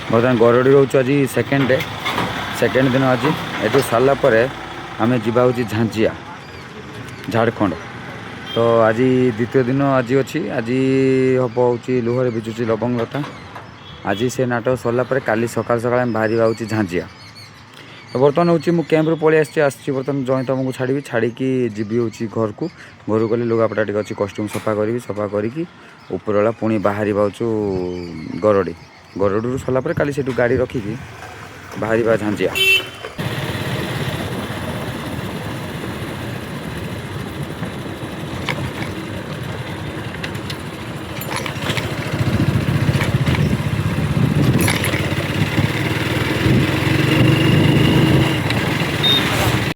बर्तमान गरडी रोच आज second day second दिन आज ये सारापर आम जा झांझिया झारखंड। तो आज द्वितीय दिन आज अच्छी आज हम हूँ लुहरे भिजुची लवंग लता। आज से नाटक सरलापर काली सकाल सकाल आम बाहर हूँ झांझिया। तो बर्तमान हूँ मुझे कैंप पलि आसी बर्तमान जॉइन तुमको छाड़ी छाड़ी जी हूँ घर को गले लुगापटा टी अच्छी कस्ट्यूम सफा करी सफा करी उपरला पुणी बाहर गरडी गरडू सरलापर काली से गाड़ी रखिकी बाहर झांझिया।